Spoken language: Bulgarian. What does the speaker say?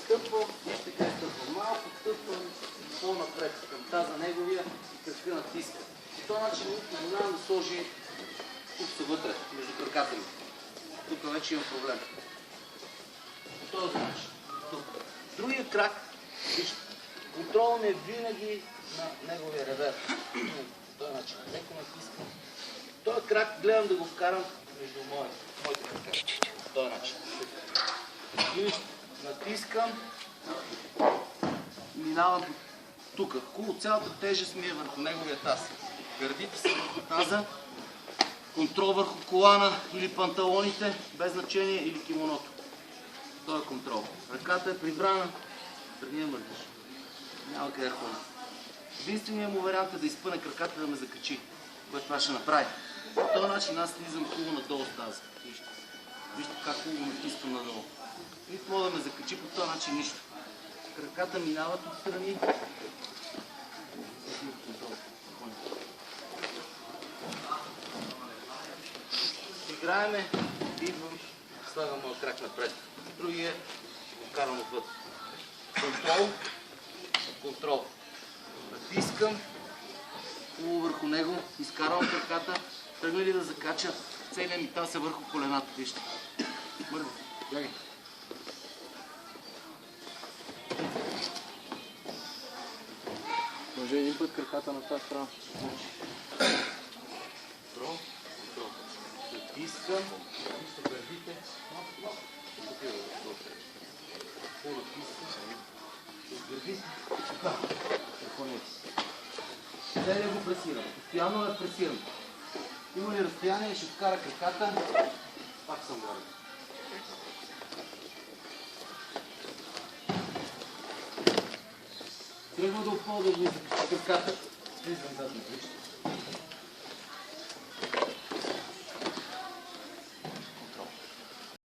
стъпвам, вижте къде стъпвам. Малко стъпвам по-напред към таза неговия и кръка натиска. По този начин му позволявам да сложи тук са вътре, между краката ми. Тук вече имам проблем. По този начин. Тук. Другия крак, вижте, контролът ми е винаги на неговия ревер. По този начин. Леко натискам. Този крак гледам да го вкарам между моите крака. По този начин. И натискам, минавам тук. Хубаво, цялата тежест ми е върху неговия таз. Гърдите се върху таза, контрол върху колана или панталоните, без значение, или кимоното. Това е контрол. Ръката е прибрана, тръгни мърдиш. Няма къде ходя. Единственият му вариант е да изпъне краката да ме закачи, което това ще направи. По този начин аз слизам хубаво надолу с таза. Вижте как хубаво натискам надолу. Нито мога да ме закачи по този начин нищо. Краката минават отстрани. Играеме, идвам, слагам моя крак напред. Другия ще го карам отвъд. Контрол, контрол. Натискам, хубаво върху него, изкарвам краката, тръгна ли да закача, целият ми таз е върху колената, вижте. Бързо, бягай. Може един път краката на тази страна. Контрол, контрол. Натискам, вижте гърдите. Хубаво натискам. Гърдите. Така, прехонете се. Целия го пресирам. Постоянно я пресирам. Има ли разстояние, ще вкара краката. Пак съм горе. Тръгва да опълда да краката. Слизам зад на вижте.